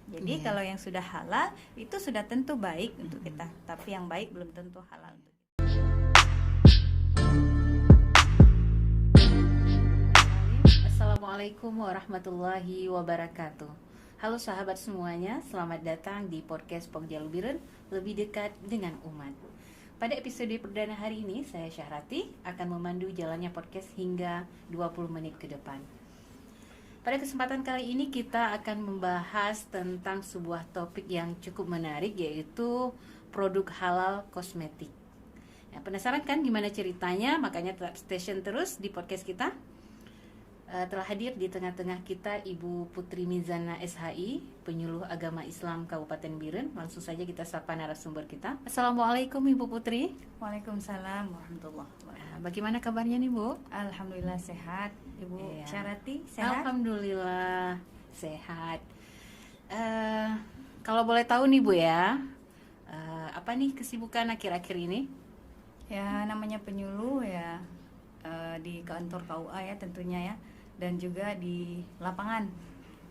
Jadi kalau yang sudah halal itu sudah tentu baik untuk kita, tapi yang baik belum tentu halal untuk kita. Assalamualaikum warahmatullahi wabarakatuh. Halo sahabat semuanya, selamat datang di podcast Pogja Lubiren, lebih dekat dengan umat. Pada episode perdana hari ini, saya Syahrati akan memandu jalannya podcast hingga 20 menit ke depan. Pada kesempatan kali ini kita akan membahas tentang sebuah topik yang cukup menarik, yaitu produk halal kosmetik. Nah, penasaran kan gimana ceritanya? Makanya tetap station terus di podcast kita. Telah hadir di tengah-tengah kita Ibu Putri Mizana SHI, penyuluh agama Islam Kabupaten Biren. Langsung saja kita sapa narasumber kita. Assalamualaikum Ibu Putri. Waalaikumsalam warahmatullahi wabarakatuh. Bagaimana kabarnya nih Bu? Alhamdulillah sehat. Ibu Iya. Syarati sehat? Alhamdulillah sehat. Kalau boleh tahu nih Bu ya, apa nih kesibukan akhir-akhir ini? Ya namanya penyuluh ya, di kantor KUA ya tentunya ya, dan juga di lapangan.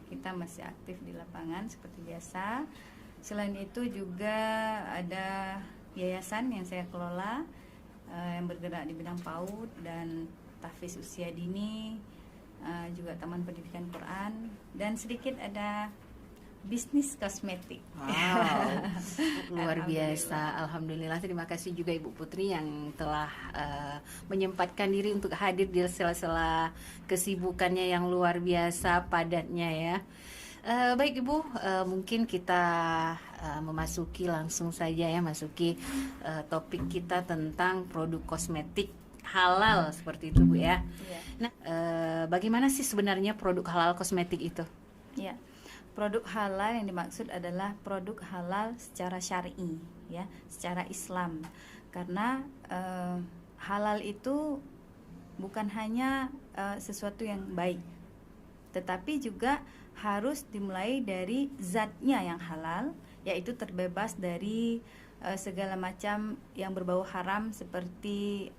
Kita masih aktif di lapangan seperti biasa. Selain itu juga ada yayasan yang saya kelola, yang bergerak di bidang PAUD dan tahfiz usia dini, juga taman pendidikan Quran, dan sedikit ada bisnis kosmetik. Wow, luar biasa. Alhamdulillah, terima kasih juga Ibu Putri yang telah menyempatkan diri untuk hadir di sela-sela kesibukannya yang luar biasa padatnya ya. Baik Ibu, mungkin kita memasuki langsung saja ya, topik kita tentang produk kosmetik halal seperti itu Bu ya. Iya. Nah, bagaimana sih sebenarnya produk halal kosmetik itu? Ya, produk halal yang dimaksud adalah produk halal secara syar'i, ya, secara Islam. Karena halal itu bukan hanya sesuatu yang baik, tetapi juga harus dimulai dari zatnya yang halal, yaitu terbebas dari segala macam yang berbau haram seperti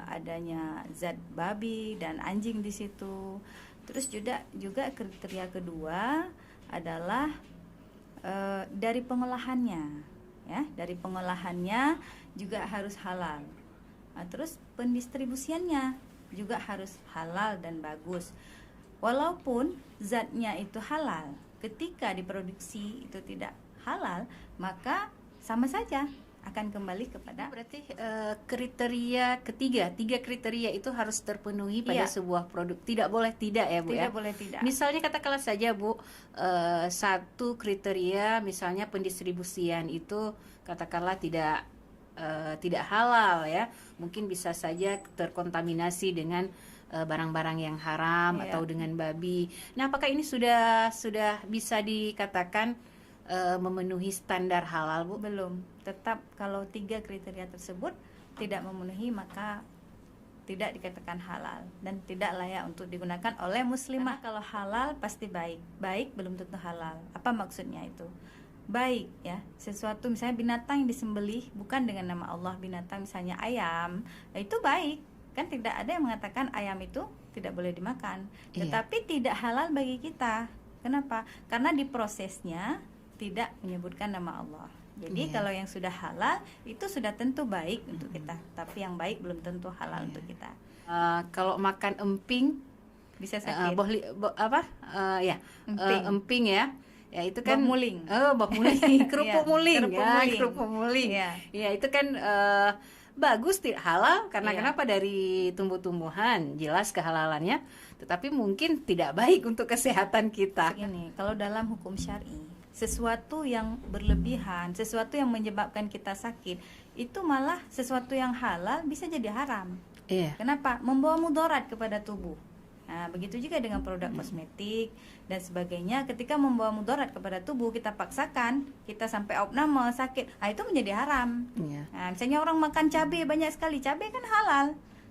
adanya zat babi dan anjing di situ. Terus juga kriteria kedua adalah dari pengolahannya, ya, dari pengolahannya juga harus halal. Terus pendistribusiannya juga harus halal dan bagus. Walaupun zatnya itu halal, ketika diproduksi itu tidak halal, maka sama saja akan kembali kepada. Berarti kriteria tiga kriteria itu harus terpenuhi pada sebuah produk. Tidak boleh tidak ya Bu ya? Tidak boleh tidak. Misalnya katakanlah saja Bu, satu kriteria misalnya pendistribusian itu katakanlah tidak halal ya. Mungkin bisa saja terkontaminasi dengan barang-barang yang haram atau dengan babi. Nah, apakah ini sudah bisa dikatakan memenuhi standar halal Bu? Belum. Tetap kalau tiga kriteria tersebut tidak memenuhi, maka tidak dikatakan halal dan tidak layak untuk digunakan oleh muslimah. Kalau halal pasti baik. Baik belum tentu halal. Apa maksudnya itu? Baik ya, sesuatu misalnya binatang yang disembelih bukan dengan nama Allah, binatang misalnya ayam, itu baik. Kan tidak ada yang mengatakan ayam itu tidak boleh dimakan. Tetapi tidak halal bagi kita. Kenapa? Karena di prosesnya tidak menyebutkan nama Allah. Jadi kalau yang sudah halal itu sudah tentu baik untuk kita, tapi yang baik belum tentu halal untuk kita. Kalau makan emping Bisa sakit. emping ya. Ya itu kan Bok muling. Bok muling, kerupuk muling. Kerupuk muling. Ya itu kan bagus, tidak halal karena kenapa, dari tumbuh-tumbuhan, jelas kehalalannya, tetapi mungkin tidak baik untuk kesehatan kita. Ini kalau dalam hukum syar'i, sesuatu yang berlebihan, sesuatu yang menyebabkan kita sakit, itu malah sesuatu yang halal bisa jadi haram. Kenapa? Membawa mudarat kepada tubuh. Nah, begitu juga dengan produk kosmetik dan sebagainya. Ketika membawa mudarat kepada tubuh, kita paksakan, kita sampai opname, sakit, itu menjadi haram. Nah, misalnya orang makan cabai banyak sekali, cabai kan halal,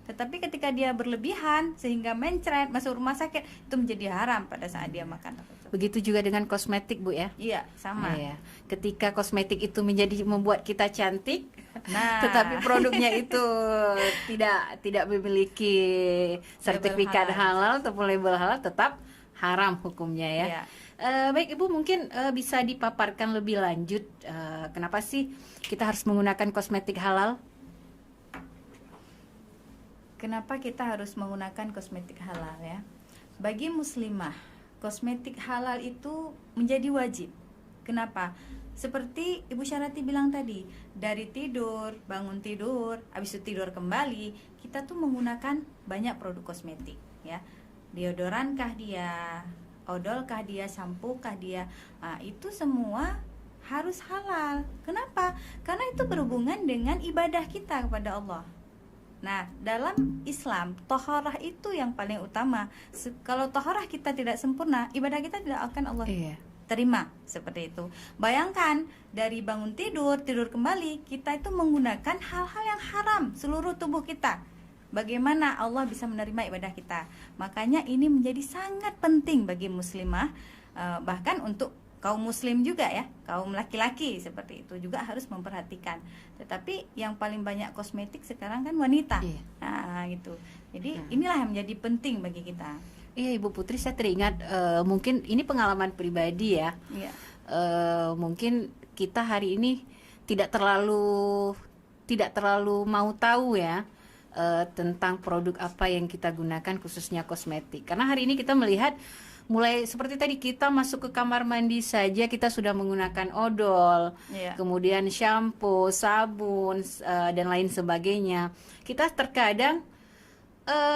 tetapi ketika dia berlebihan sehingga mencret, masuk rumah sakit, itu menjadi haram pada saat dia makan. Begitu juga dengan kosmetik Bu ya. Iya, sama. Ketika kosmetik itu membuat kita cantik, tetapi produknya itu tidak memiliki sertifikat halal ataupun label halal, tetap haram hukumnya ya. Baik Ibu, mungkin bisa dipaparkan lebih lanjut kenapa sih kita harus menggunakan kosmetik halal? Kenapa kita harus menggunakan kosmetik halal ya? Bagi muslimah, kosmetik halal itu menjadi wajib. Kenapa? Seperti Ibu Syarati bilang tadi, dari tidur, bangun tidur, habis itu tidur kembali, kita tuh menggunakan banyak produk kosmetik ya. Deodoran kah dia, odol kah dia, shampoo kah dia, itu semua harus halal. Kenapa? Karena itu berhubungan dengan ibadah kita kepada Allah. Nah, dalam Islam, toharah itu yang paling utama. Kalau toharah kita tidak sempurna, ibadah kita tidak akan Allah terima, seperti itu. Bayangkan, dari bangun tidur, tidur kembali, kita itu menggunakan hal-hal yang haram seluruh tubuh kita. Bagaimana Allah bisa menerima ibadah kita? Makanya ini menjadi sangat penting bagi muslimah, bahkan untuk kaum muslim juga ya, kaum laki-laki seperti itu juga harus memperhatikan. Tetapi yang paling banyak kosmetik sekarang kan wanita. Nah, gitu. Jadi inilah yang menjadi penting bagi kita. Iya Ibu Putri, saya teringat mungkin ini pengalaman pribadi ya. Mungkin kita hari ini tidak terlalu mau tahu ya tentang produk apa yang kita gunakan, khususnya kosmetik. Karena hari ini kita melihat mulai seperti tadi, kita masuk ke kamar mandi saja kita sudah menggunakan odol, kemudian shampoo, sabun, dan lain sebagainya. Kita terkadang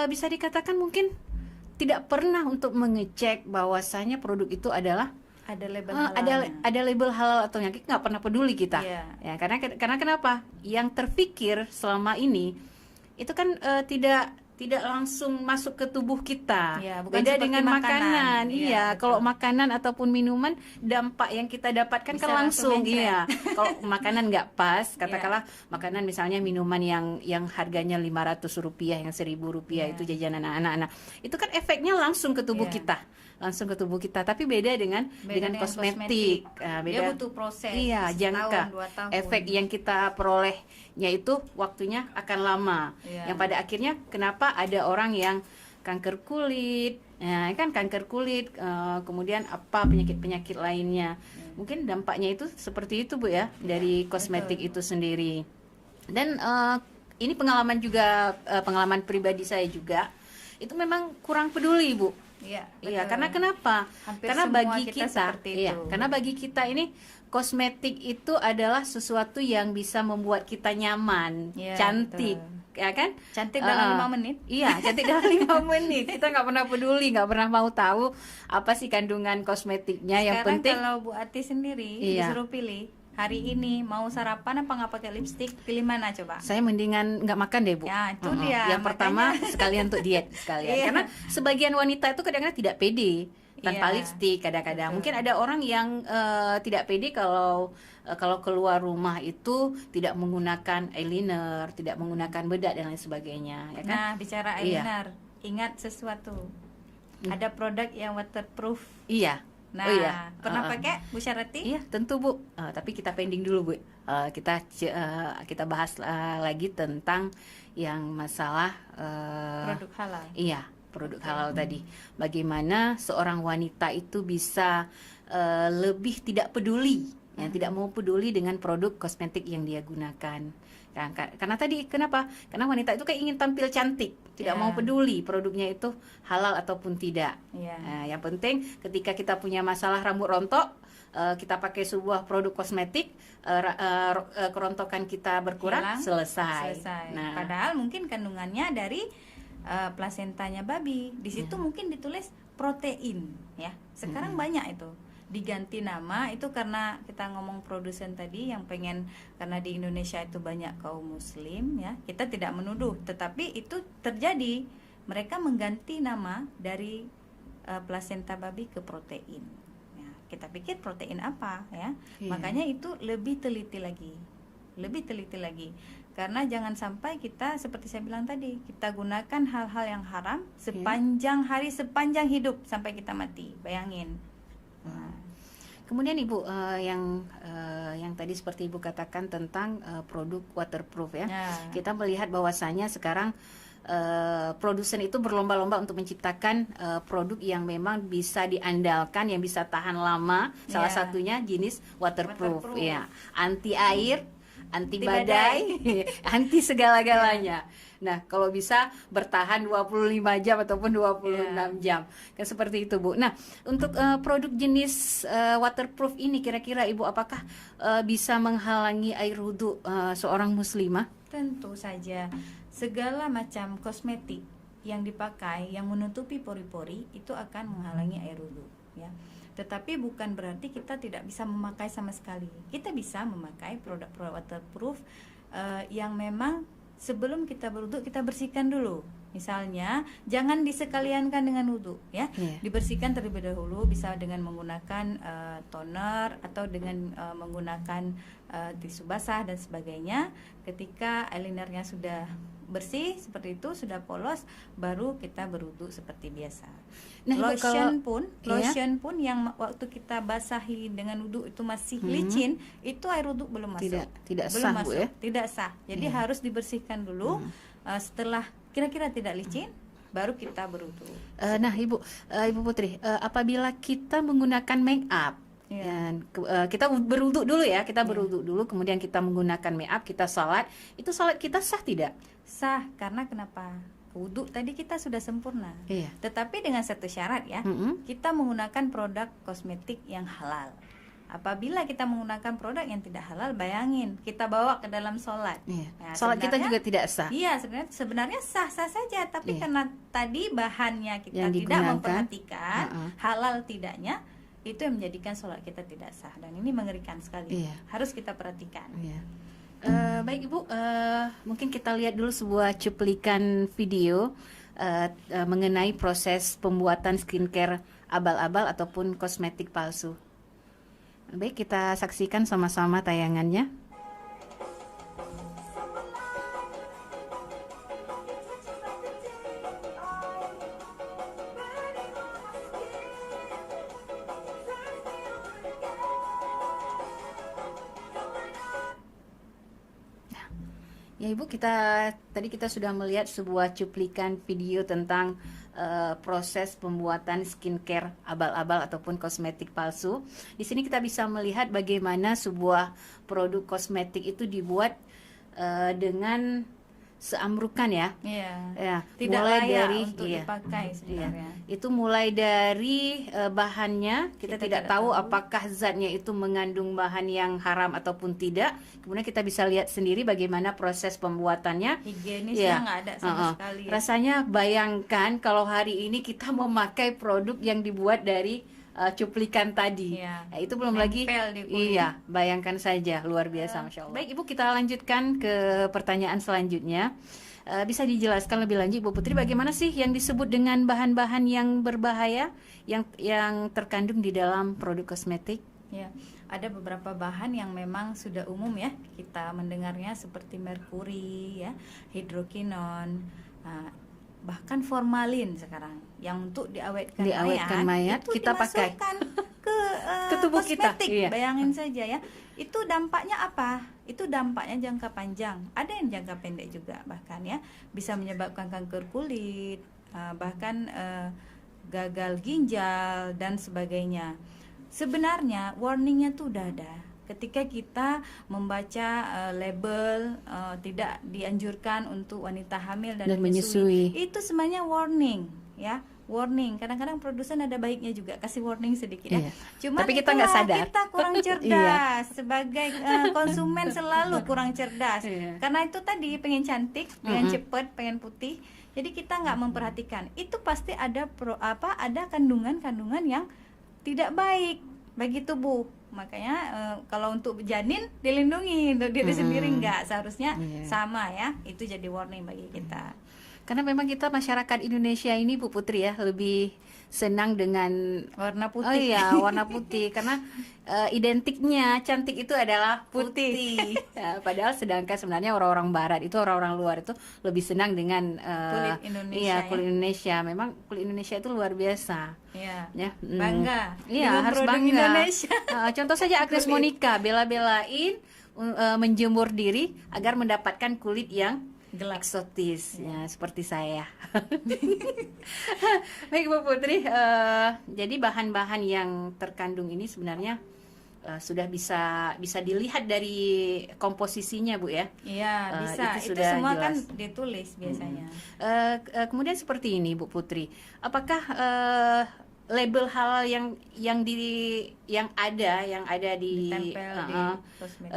bisa dikatakan mungkin tidak pernah untuk mengecek bahwasanya produk itu adalah ada label halalnya. Ada label halal atau enggak. Kita nggak pernah peduli kita. Ya, karena kenapa? Yang terpikir selama ini itu kan tidak langsung masuk ke tubuh kita. Beda dengan makanan. Kalau makanan ataupun minuman, dampak yang kita dapatkan bisa kan langsung. Kalau makanan nggak pas, katakanlah makanan misalnya minuman yang harganya Rp500, yang Rp1.000 itu jajanan anak-anak. Itu kan efeknya langsung ke tubuh kita. Tapi beda dengan kosmetik. Beda. Dia butuh proses. Jangka. Efek yang kita perolehnya itu waktunya akan lama. Yang pada akhirnya kenapa ada orang yang kanker kulit, kanker kulit, kemudian apa penyakit-penyakit lainnya. Mungkin dampaknya itu seperti itu Bu ya, dari kosmetik itu sendiri. Dan ini pengalaman juga, pengalaman pribadi saya juga. Itu memang kurang peduli Bu. Karena kenapa? Karena bagi kita ini kosmetik itu adalah sesuatu yang bisa membuat kita nyaman, cantik, ya kan? Cantik dalam 5 menit. Cantik dalam 5 menit. Kita nggak pernah peduli, nggak pernah mau tahu apa sih kandungan kosmetiknya. Sekarang yang penting kalau Bu Ati sendiri disuruh pilih hari ini mau sarapan apa nggak pakai lipstik, pilih mana coba? Saya mendingan nggak makan deh Bu. Itu dia. Yang pertama sekalian untuk diet sekalian. Karena sebagian wanita itu kadang-kadang tidak pede tanpa lipstik. Kadang-kadang mungkin ada orang yang tidak pede kalau keluar rumah itu tidak menggunakan eyeliner, tidak menggunakan bedak dan lain sebagainya. Ya kan? Nah, bicara eyeliner, ingat sesuatu. Ada produk yang waterproof. Nah, pernah pakai Bu Syarati? Iya, tentu Bu. Tapi kita pending dulu Bu. Kita bahas lagi tentang yang masalah produk halal. Produk halal tadi. Bagaimana seorang wanita itu bisa lebih tidak peduli, tidak mau peduli dengan produk kosmetik yang dia gunakan. Karena tadi kenapa? Karena wanita itu kayak ingin tampil cantik, tidak mau peduli produknya itu halal ataupun tidak. Yang penting ketika kita punya masalah rambut rontok, kita pakai sebuah produk kosmetik, kerontokan kita berkurang, selesai. Nah, padahal mungkin kandungannya dari plasentanya babi. Di situ mungkin ditulis protein, ya. Sekarang banyak itu. Diganti nama itu karena kita ngomong produsen tadi yang pengen, karena di Indonesia itu banyak kaum muslim ya, kita tidak menuduh, tetapi itu terjadi, mereka mengganti nama dari plasenta babi ke protein ya, kita pikir protein apa ya. Makanya itu lebih teliti lagi karena jangan sampai kita seperti saya bilang tadi, kita gunakan hal-hal yang haram sepanjang hari, sepanjang hidup sampai kita mati. Bayangin. Kemudian Ibu, yang tadi seperti Ibu katakan tentang produk waterproof ya. Kita melihat bahwasanya sekarang produsen itu berlomba-lomba untuk menciptakan produk yang memang bisa diandalkan, yang bisa tahan lama. Salah satunya jenis waterproof. Ya, anti air, anti badai, anti segala-galanya. Nah, kalau bisa bertahan 25 jam ataupun 26 jam. Kan seperti itu, Bu. Nah, untuk produk jenis waterproof ini kira-kira Ibu apakah bisa menghalangi air wudhu seorang muslimah? Tentu saja. Segala macam kosmetik yang dipakai yang menutupi pori-pori itu akan menghalangi air wudhu, ya. Tetapi bukan berarti kita tidak bisa memakai sama sekali. Kita bisa memakai produk-produk waterproof yang memang sebelum kita berwudhu kita bersihkan dulu. Misalnya jangan disekaliankan dengan wudhu, ya. Dibersihkan terlebih dahulu, bisa dengan menggunakan toner atau dengan menggunakan tisu basah dan sebagainya. Ketika eyelinernya sudah bersih seperti itu, sudah polos, baru kita berwudhu seperti biasa. Nah, lotion pun yang waktu kita basahi dengan wudhu itu masih licin, itu air wudhu belum masuk. Tidak belum sah, masuk, Bu, ya? Tidak sah. Jadi harus dibersihkan dulu. Setelah kira-kira tidak licin, baru kita berwudhu. Nah, Ibu Putri, apabila kita menggunakan make up, dan kita berwudhu dulu ya, kita berwudhu dulu, kemudian kita menggunakan make up, kita salat, itu salat kita sah tidak? Sah, karena kenapa? Wudhu tadi kita sudah sempurna. Tetapi dengan satu syarat, ya, kita menggunakan produk kosmetik yang halal. Apabila kita menggunakan produk yang tidak halal, bayangin kita bawa ke dalam sholat. Nah, sholat kita juga tidak sah. Iya, sebenarnya sah-sah saja, tapi karena tadi bahannya kita yang tidak memperhatikan halal tidaknya, itu yang menjadikan sholat kita tidak sah, dan ini mengerikan sekali. Harus kita perhatikan. Baik Ibu, mungkin kita lihat dulu sebuah cuplikan video mengenai proses pembuatan skincare abal-abal ataupun kosmetik palsu. Baik, kita saksikan sama-sama tayangannya. Ya Ibu, tadi kita sudah melihat sebuah cuplikan video tentang proses pembuatan skincare abal-abal ataupun kosmetik palsu. Di sini kita bisa melihat bagaimana sebuah produk kosmetik itu dibuat dengan seamrukan, ya. Tidak mulai layak dari untuk dipakai sebenarnya. Itu mulai dari bahannya, kita tidak tahu apakah zatnya itu mengandung bahan yang haram ataupun tidak. Kemudian kita bisa lihat sendiri bagaimana proses pembuatannya. Higienisnya nggak ada sama sekali. Rasanya bayangkan kalau hari ini kita memakai produk yang dibuat dari cuplikan tadi. Nah, itu belum lagi. Bayangkan saja, luar biasa, Masya Allah. Baik Ibu, kita lanjutkan ke pertanyaan selanjutnya. Bisa dijelaskan lebih lanjut, Bu Putri, bagaimana sih yang disebut dengan bahan-bahan yang berbahaya yang terkandung di dalam produk kosmetik? Ada beberapa bahan yang memang sudah umum, ya, kita mendengarnya, seperti merkuri, ya, hidrokinon, bahkan formalin sekarang yang untuk diawetkan mayat itu kita pakai ke tubuh kosmetik. kita. Bayangin saja, ya, itu dampaknya apa? Itu dampaknya jangka panjang, ada yang jangka pendek juga, bahkan, ya, bisa menyebabkan kanker kulit, bahkan gagal ginjal dan sebagainya. Sebenarnya warningnya tuh udah ada. Ketika kita membaca label tidak dianjurkan untuk wanita hamil dan menyusui, itu sebenarnya warning, ya, warning. Kadang-kadang produsen ada baiknya juga kasih warning sedikit, ya. Cuma tapi kita nggak sadar, kita kurang cerdas sebagai konsumen, selalu kurang cerdas, karena itu tadi pengen cantik, pengen cepet, pengen putih. Jadi kita nggak memperhatikan. Itu pasti ada ada kandungan-kandungan yang tidak baik bagi tubuh. Makanya kalau untuk janin dilindungi, untuk diri sendiri enggak, seharusnya sama, ya. Itu jadi warning bagi kita. Karena memang kita masyarakat Indonesia ini, Bu Putri, ya, lebih senang dengan warna putih. Warna putih karena identiknya cantik itu adalah putih. Padahal sedangkan sebenarnya orang-orang barat itu, orang-orang luar itu lebih senang dengan kulit Indonesia. Kulit Indonesia. Memang kulit Indonesia itu luar biasa. Bangga. Harus bangga. Indonesia. Contoh saja Agnes Monica bela-belain menjemur diri agar mendapatkan kulit yang Gelap. eksotis ya, seperti saya. Baik Bu Putri, jadi bahan-bahan yang terkandung ini sebenarnya sudah bisa dilihat dari komposisinya Bu ya. Iya, bisa. Itu sudah semua kan jelas. ditulis biasanya. Kemudian seperti ini Bu Putri, apakah label halal yang ada di Ditempel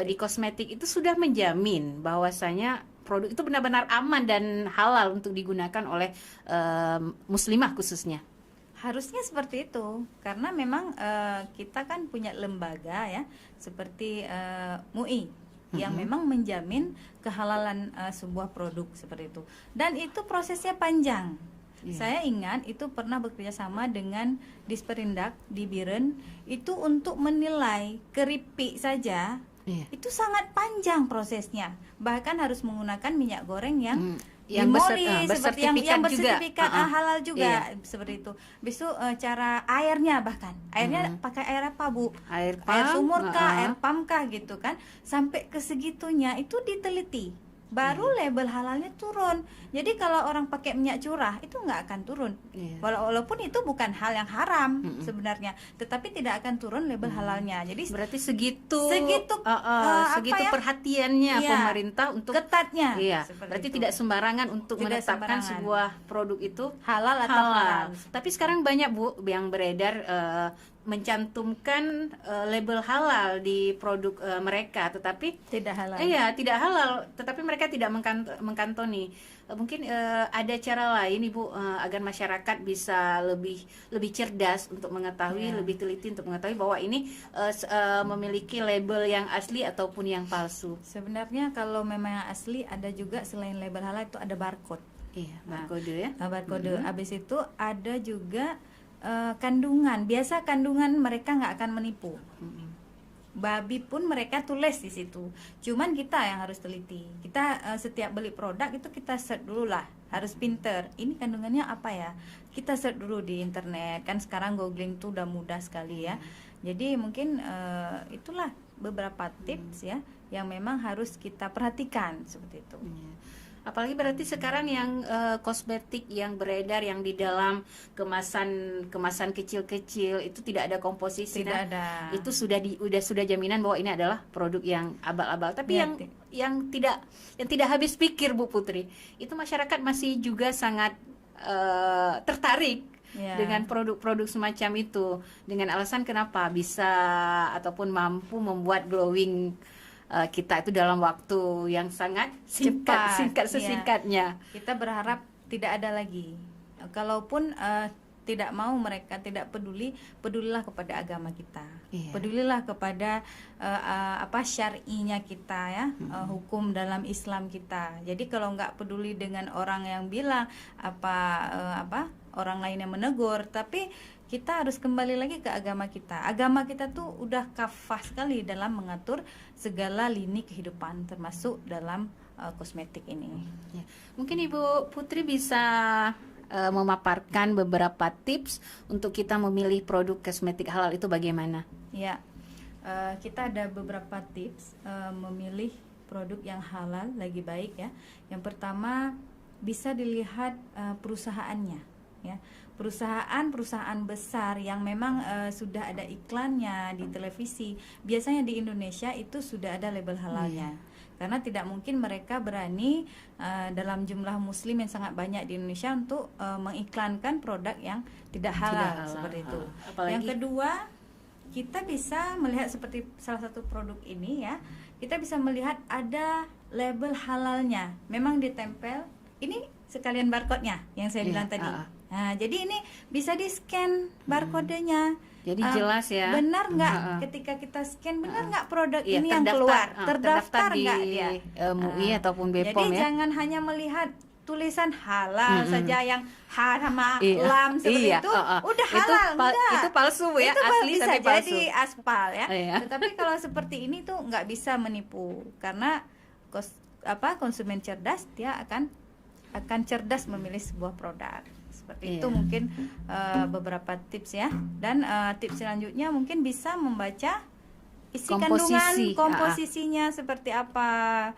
di kosmetik itu sudah menjamin bahwasanya produk itu benar-benar aman dan halal untuk digunakan oleh muslimah khususnya? Harusnya seperti itu, karena memang kita kan punya lembaga ya, seperti MUI yang memang menjamin kehalalan sebuah produk seperti itu. Dan itu prosesnya panjang. Saya ingat itu pernah bekerja sama dengan Disperindak di Biren itu untuk menilai keripik saja. Itu sangat panjang prosesnya. Bahkan harus menggunakan minyak goreng yang seperti yang bersertifikat halal juga, seperti itu. Besok cara airnya, bahkan airnya pakai air apa Bu? Air sumur kah, air pam kah gitu kan? Sampai ke segitunya itu diteliti. Baru label halalnya turun. Jadi kalau orang pakai minyak curah itu nggak akan turun. Walaupun itu bukan hal yang haram sebenarnya, tetapi tidak akan turun label halalnya. Jadi berarti segitu perhatiannya pemerintah untuk ketatnya. Berarti tidak sembarangan untuk menetapkan sebuah produk itu halal atau haram. Tapi sekarang banyak Bu yang beredar mencantumkan label halal di produk mereka, tetapi tidak halal. Tidak halal, tetapi mereka tidak mengkantoni. Mungkin ada cara lain Ibu agar masyarakat bisa lebih cerdas untuk mengetahui, lebih teliti untuk mengetahui bahwa ini memiliki label yang asli ataupun yang palsu. Sebenarnya kalau memang yang asli, ada juga selain label halal itu ada barcode. Barcode ya. Barcode. Habis itu ada juga kandungan. Biasa kandungan mereka nggak akan menipu. Babi pun mereka tulis di situ. Cuman kita yang harus teliti. Kita setiap beli produk itu kita search dulu lah. Harus pinter. Ini kandungannya apa ya? Kita search dulu di internet. Kan sekarang googling tuh udah mudah sekali ya. Jadi mungkin itulah beberapa tips ya yang memang harus kita perhatikan seperti itu. Apalagi berarti sekarang yang kosmetik yang beredar yang di dalam kemasan kecil-kecil itu tidak ada komposisi. Tidak ada. Itu sudah jaminan bahwa ini adalah produk yang abal-abal. Tapi yang tidak habis pikir Bu Putri, itu masyarakat masih juga sangat tertarik dengan produk-produk semacam itu, dengan alasan kenapa bisa ataupun mampu membuat glowing kita itu dalam waktu yang sangat singkat sesingkatnya. Kita berharap tidak ada lagi. Kalaupun tidak mau, mereka tidak pedulilah kepada agama kita. Pedulilah kepada syar'inya kita ya, hukum dalam Islam kita. Jadi kalau nggak peduli dengan orang yang bilang orang lain yang menegur, tapi kita harus kembali lagi ke agama kita. Agama kita tuh udah kafah sekali dalam mengatur segala lini kehidupan, termasuk dalam kosmetik ini. Mungkin Ibu Putri bisa memaparkan beberapa tips untuk kita memilih produk kosmetik halal itu bagaimana? Kita ada beberapa tips memilih produk yang halal lagi baik ya. Yang pertama, bisa dilihat perusahaannya ya. Perusahaan besar yang memang sudah ada iklannya di televisi, biasanya di Indonesia itu sudah ada label halalnya. Karena tidak mungkin mereka berani dalam jumlah muslim yang sangat banyak di Indonesia untuk mengiklankan produk yang tidak halal seperti itu. Yang kedua, kita bisa melihat seperti salah satu produk ini ya, kita bisa melihat ada label halalnya, memang ditempel. Ini sekalian barcode-nya yang saya bilang tadi. Nah, jadi ini bisa di-scan barcode-nya. Jadi jelas ya. Benar nggak ketika kita scan, benar nggak produk ini yang keluar, terdaftar nggak dia? MUI ataupun BPOM. Jadi jangan hanya melihat tulisan halal saja yang ha sama lam seperti itu, udah halal. Itu palsu ya, itu asli bisa tapi palsu. jadi aspal ya. Tetapi kalau seperti ini tuh nggak bisa menipu, karena konsumen cerdas dia akan cerdas memilih sebuah produk. Seperti itu mungkin beberapa tips ya. Dan tips selanjutnya mungkin bisa membaca isi Komposisi. kandungan komposisinya seperti apa,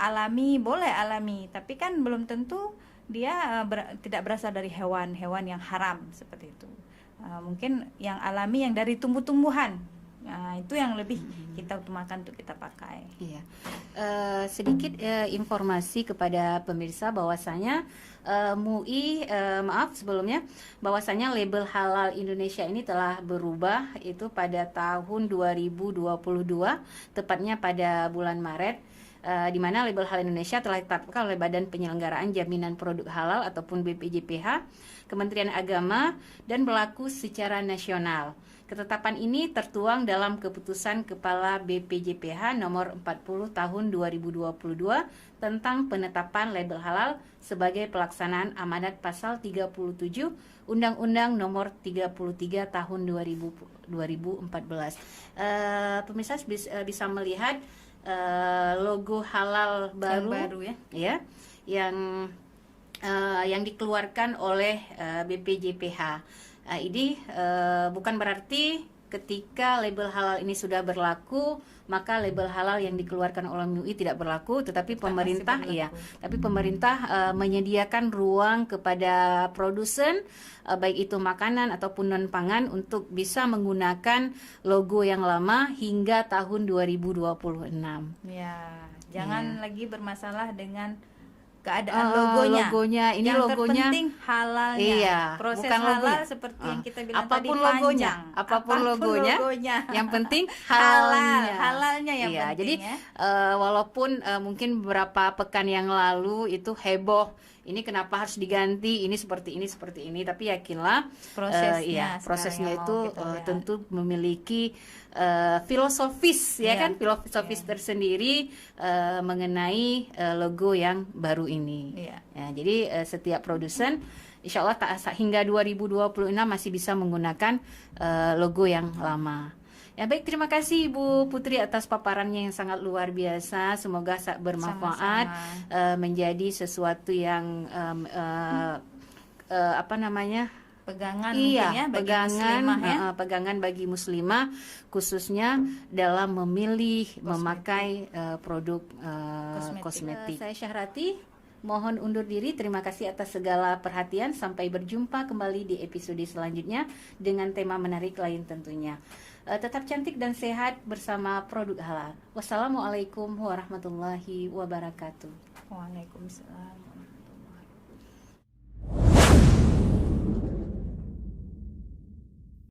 alami boleh alami, tapi kan belum tentu dia tidak berasal dari hewan yang haram seperti itu. Mungkin yang alami yang dari tumbuh-tumbuhan. Nah, itu yang lebih kita utamakan untuk kita pakai. Iya. Sedikit informasi kepada pemirsa bahwasanya MUI maaf sebelumnya, bahwasanya label halal Indonesia ini telah berubah itu pada tahun 2022, tepatnya pada bulan Maret, di mana label halal Indonesia telah ditetapkan oleh Badan Penyelenggaraan Jaminan Produk Halal ataupun BPJPH, Kementerian Agama, dan berlaku secara nasional. Ketetapan ini tertuang dalam keputusan Kepala BPJPH nomor 40 tahun 2022 tentang penetapan label halal sebagai pelaksanaan amanat pasal 37 Undang-Undang nomor 33 tahun 2014. Pemirsa bisa melihat logo halal baru ya, yang dikeluarkan oleh BPJPH. Ini bukan berarti ketika label halal ini sudah berlaku maka label halal yang dikeluarkan oleh MUI tidak berlaku, tetapi pemerintah menyediakan ruang kepada produsen baik itu makanan ataupun non pangan untuk bisa menggunakan logo yang lama hingga tahun 2026. Ya, jangan lagi bermasalah dengan keadaan logonya. Ini yang logonya terpenting halalnya. Iya, proses bukan halal logonya. Seperti yang kita bilang apapun tadi logonya, panjang. apapun logonya, yang penting halalnya. Halalnya yang iya, penting. Jadi walaupun mungkin beberapa pekan yang lalu itu heboh, ini kenapa harus diganti, ini seperti ini, tapi yakinlah prosesnya itu tentu memiliki filosofis kan, filosofis tersendiri mengenai logo yang baru ini. Ya, jadi setiap produsen insya Allah hingga 2026 masih bisa menggunakan logo yang lama. Ya baik, terima kasih Ibu Putri atas paparannya yang sangat luar biasa. Semoga bermanfaat, menjadi sesuatu yang pegangan pegangan bagi muslimah, khususnya dalam memilih memakai produk kosmetik. Saya Syahrati mohon undur diri. Terima kasih atas segala perhatian. Sampai berjumpa kembali di episode selanjutnya dengan tema menarik lain tentunya. Tetap cantik dan sehat bersama produk halal. Wassalamualaikum warahmatullahi wabarakatuh. Waalaikumsalam.